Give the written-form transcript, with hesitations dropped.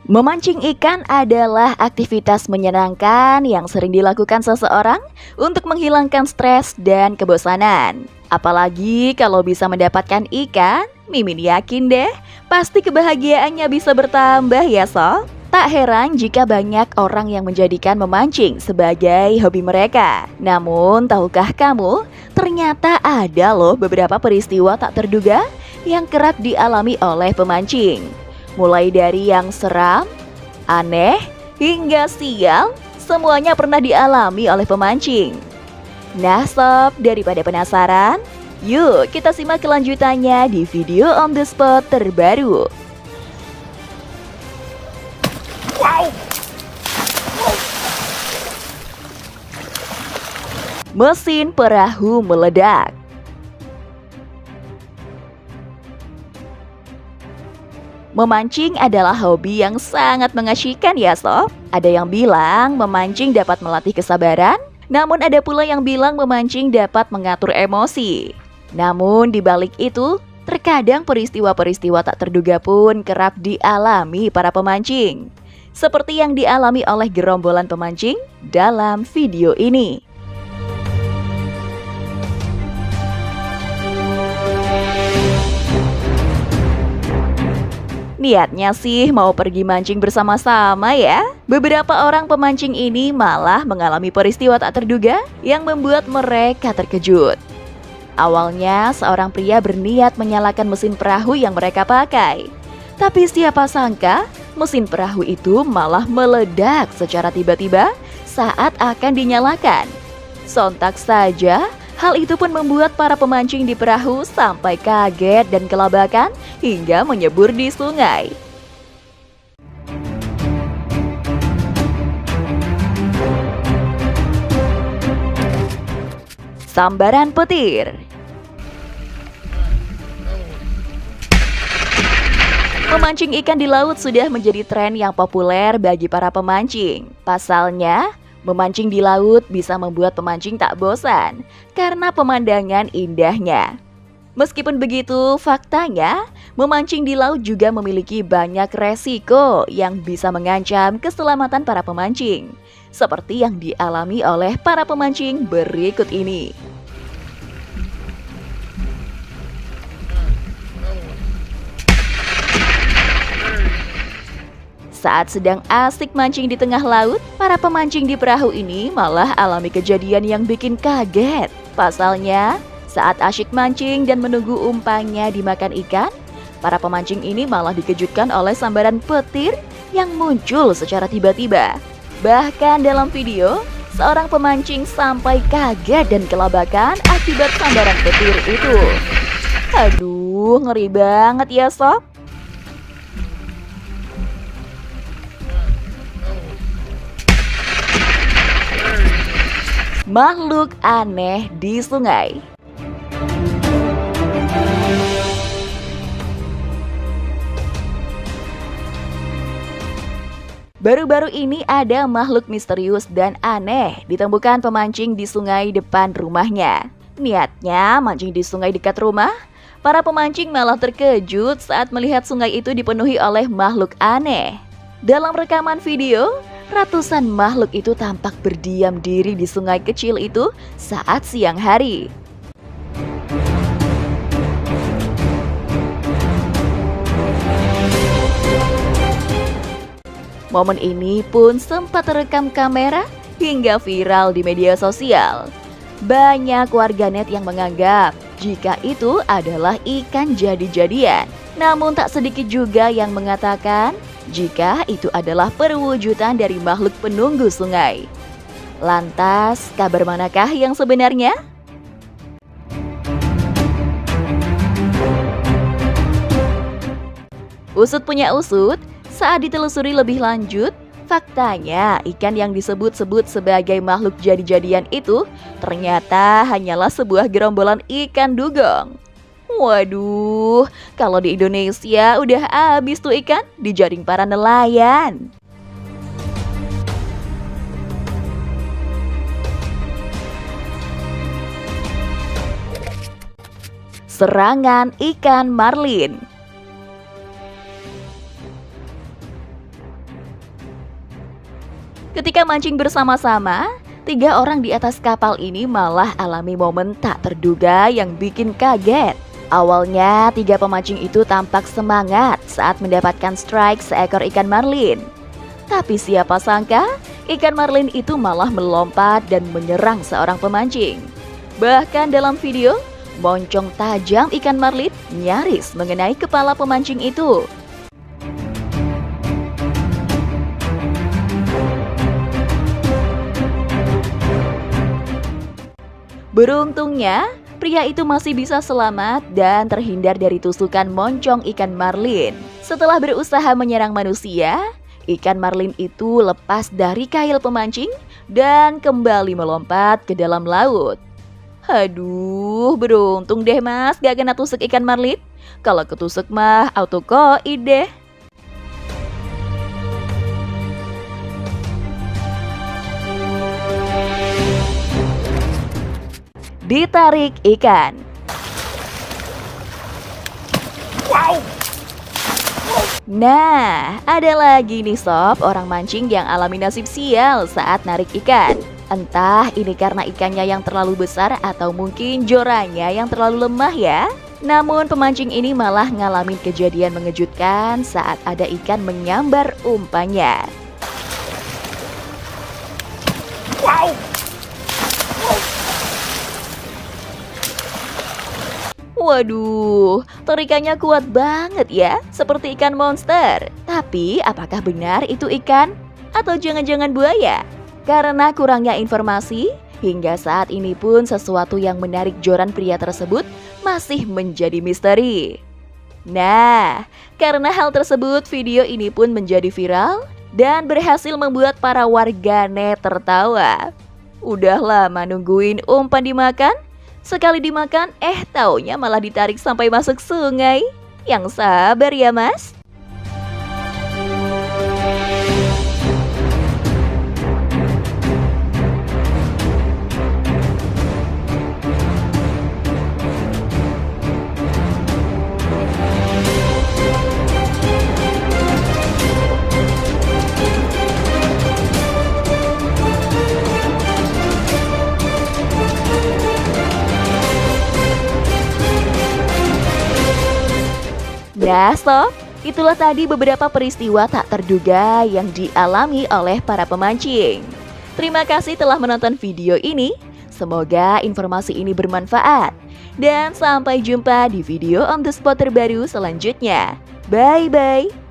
Memancing ikan adalah aktivitas menyenangkan yang sering dilakukan seseorang untuk menghilangkan stres dan kebosanan. Apalagi kalau bisa mendapatkan ikan, Mimin yakin deh, pasti kebahagiaannya bisa bertambah ya sob. Tak heran jika banyak orang yang menjadikan memancing sebagai hobi mereka. Namun, tahukah kamu, ternyata ada loh beberapa peristiwa tak terduga yang kerap dialami oleh pemancing. Mulai dari yang seram, aneh, hingga sial, semuanya pernah dialami oleh pemancing. Nah sob, daripada penasaran, yuk kita simak kelanjutannya di video on the spot terbaru. Wow! Mesin perahu meledak. Memancing adalah hobi yang sangat mengasyikkan ya sob. Ada yang bilang memancing dapat melatih kesabaran, namun ada pula yang bilang memancing dapat mengatur emosi. Namun di balik itu, terkadang peristiwa-peristiwa tak terduga pun kerap dialami para pemancing. Seperti yang dialami oleh gerombolan pemancing dalam video ini. Niatnya sih mau pergi mancing bersama-sama ya. Beberapa orang pemancing ini malah mengalami peristiwa tak terduga yang membuat mereka terkejut. Awalnya seorang pria berniat menyalakan mesin perahu yang mereka pakai. Tapi siapa sangka mesin perahu itu malah meledak secara tiba-tiba saat akan dinyalakan. Sontak saja, hal itu pun membuat para pemancing di perahu sampai kaget dan kelabakan hingga menyebur di sungai. Sambaran petir. Memancing ikan di laut sudah menjadi tren yang populer bagi para pemancing. Pasalnya, memancing di laut bisa membuat pemancing tak bosan karena pemandangan indahnya. Meskipun begitu, faktanya memancing di laut juga memiliki banyak resiko yang bisa mengancam keselamatan para pemancing, seperti yang dialami oleh para pemancing berikut ini. Saat sedang asik mancing di tengah laut, para pemancing di perahu ini malah alami kejadian yang bikin kaget. Pasalnya, saat asyik mancing dan menunggu umpannya dimakan ikan, para pemancing ini malah dikejutkan oleh sambaran petir yang muncul secara tiba-tiba. Bahkan dalam video, seorang pemancing sampai kaget dan kelabakan akibat sambaran petir itu. Aduh, ngeri banget ya sob. Makhluk aneh di sungai. Baru-baru ini ada makhluk misterius dan aneh ditemukan pemancing di sungai depan rumahnya. Niatnya mancing di sungai dekat rumah, para pemancing malah terkejut saat melihat sungai itu dipenuhi oleh makhluk aneh. Dalam rekaman video, ratusan makhluk itu tampak berdiam diri di sungai kecil itu saat siang hari. Momen ini pun sempat terekam kamera hingga viral di media sosial. Banyak warganet yang menganggap jika itu adalah ikan jadi-jadian. Namun tak sedikit juga yang mengatakan jika itu adalah perwujudan dari makhluk penunggu sungai. Lantas, kabar manakah yang sebenarnya? Usut punya usut, saat ditelusuri lebih lanjut, faktanya ikan yang disebut-sebut sebagai makhluk jadi-jadian itu ternyata hanyalah sebuah gerombolan ikan dugong. Waduh, kalau di Indonesia udah habis tuh ikan dijaring para nelayan. Serangan ikan marlin. Ketika mancing bersama-sama, 3 orang di atas kapal ini malah alami momen tak terduga yang bikin kaget. Awalnya, 3 pemancing itu tampak semangat saat mendapatkan strike seekor ikan marlin. Tapi siapa sangka, ikan marlin itu malah melompat dan menyerang seorang pemancing. Bahkan dalam video, moncong tajam ikan marlin nyaris mengenai kepala pemancing itu. Beruntungnya, pria itu masih bisa selamat dan terhindar dari tusukan moncong ikan marlin. Setelah berusaha menyerang manusia, ikan marlin itu lepas dari kail pemancing dan kembali melompat ke dalam laut. Aduh, beruntung deh mas gak kena tusuk ikan marlin. Kalau ketusuk mah auto koid deh. Ditarik ikan. Wow! Nah, ada lagi nih sob, orang mancing yang alami nasib sial saat narik ikan. Entah ini karena ikannya yang terlalu besar atau mungkin joranya yang terlalu lemah ya. Namun pemancing ini malah ngalamin kejadian mengejutkan saat ada ikan menyambar umpannya. Wow! Waduh, torikannya kuat banget ya, seperti ikan monster. Tapi apakah benar itu ikan? Atau jangan-jangan buaya? Karena kurangnya informasi, hingga saat ini pun sesuatu yang menarik joran pria tersebut masih menjadi misteri. Nah, karena hal tersebut video ini pun menjadi viral dan berhasil membuat para warganet tertawa. Udah lama nungguin umpan dimakan? Sekali dimakan, taunya malah ditarik sampai masuk sungai. Yang sabar ya mas. Nah sob, itulah tadi beberapa peristiwa tak terduga yang dialami oleh para pemancing. Terima kasih telah menonton video ini. Semoga informasi ini bermanfaat. Dan sampai jumpa di video on the spot terbaru selanjutnya. Bye-bye.